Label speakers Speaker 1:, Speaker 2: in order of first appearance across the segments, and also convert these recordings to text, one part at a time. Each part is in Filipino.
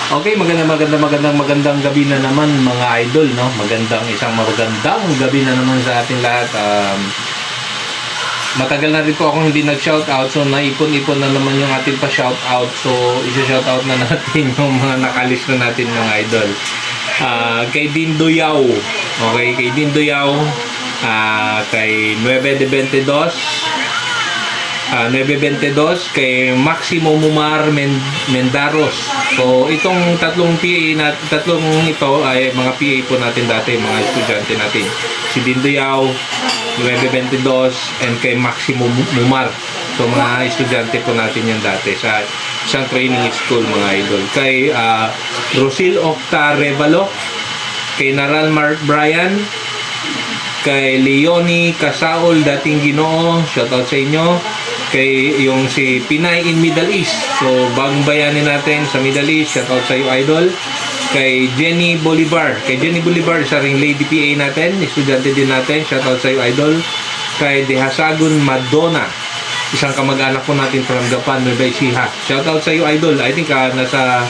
Speaker 1: Okay, magandang gabi na naman mga idol, no? Isang magandang gabi na naman sa ating lahat. Matagal na rin po akong hindi nag-shoutout, so naipon-ipon na naman yung ating pa-shoutout. So, isa-shoutout na natin yung mga nakalis na natin mga idol. Kay Dindo Yao, okay, kay Dindo Yao, kay 922, kay Maximo Mumar Mendaros. So itong tatlong ito ay mga PA po natin dati, mga estudyante natin. Si Dindo Yao, 922, and kay Maximo Mumar. So mga estudyante po natin yan dati sa isang training school mga idol. Kay Rosil Octa Revalo, kay Naral Mark Bryan, kay Leonie Casaol, dating Ginoo, shoutout sa inyo. Kay yung si Pinay in Middle East, so bagong bayani natin sa Middle East, shoutout sa iyo idol. Kay Jenny Bolivar, isa ring lady PA natin, estudyante din natin, shoutout sa iyo idol. Kay Dehasagon Madonna, isang kamag-anak po natin from Gapan, Nueva Ecija, shoutout sa iyo idol. I think nasa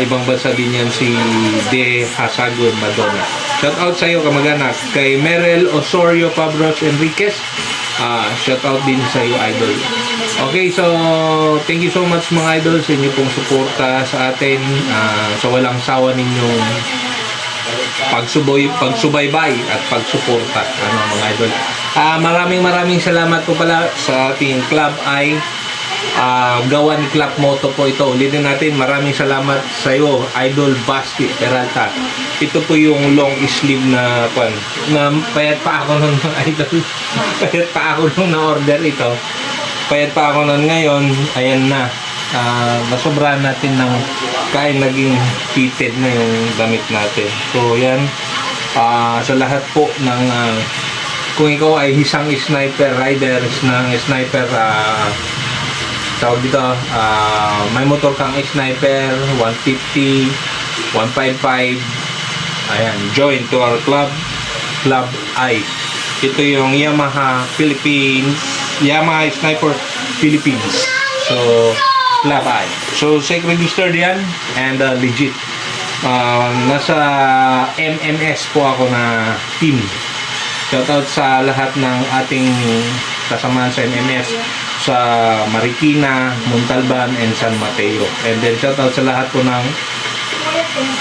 Speaker 1: ibang bansa din yan si Dehasagon Madonna, shoutout sa iyo kamag-anak. Kay Merel Osorio Pabros Enriquez, shoutout din sa iyo idol. Okay, so thank you so much mga idol sa inyo pong suporta sa atin, sa walang sawa ninyong pagsubaybay at pagsuporta mga idol. Maraming salamat po pala sa ating Club I. Gawa ni Club Moto po ito. Ulitin natin, maraming salamat sa iyo Idol Basti Peralta. Ito po yung long sleeve na payat pa ako nun mga idol. Payat pa ako nung na-order ito. Payat pa ako nun, ngayon ayan na. Nasobrahan natin ng kain, naging fitted na yung damit natin. So yan, sa lahat po ng kung ikaw ay isang sniper riders ng sniper, tawag dito, may motor kang sniper 150, 155, ayan, join to our club I. Ito yung Yamaha Sniper Philippines. So Club I, so SEC registered yan and legit. Nasa MMS po ako na team. Shoutout sa lahat ng ating kasama sa MMS sa Marikina, Montalban, and San Mateo. And then shoutout sa lahat po ng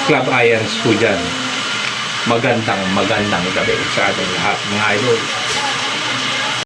Speaker 1: Club Irons po dyan. Magandang gabi sa ating lahat mga idol.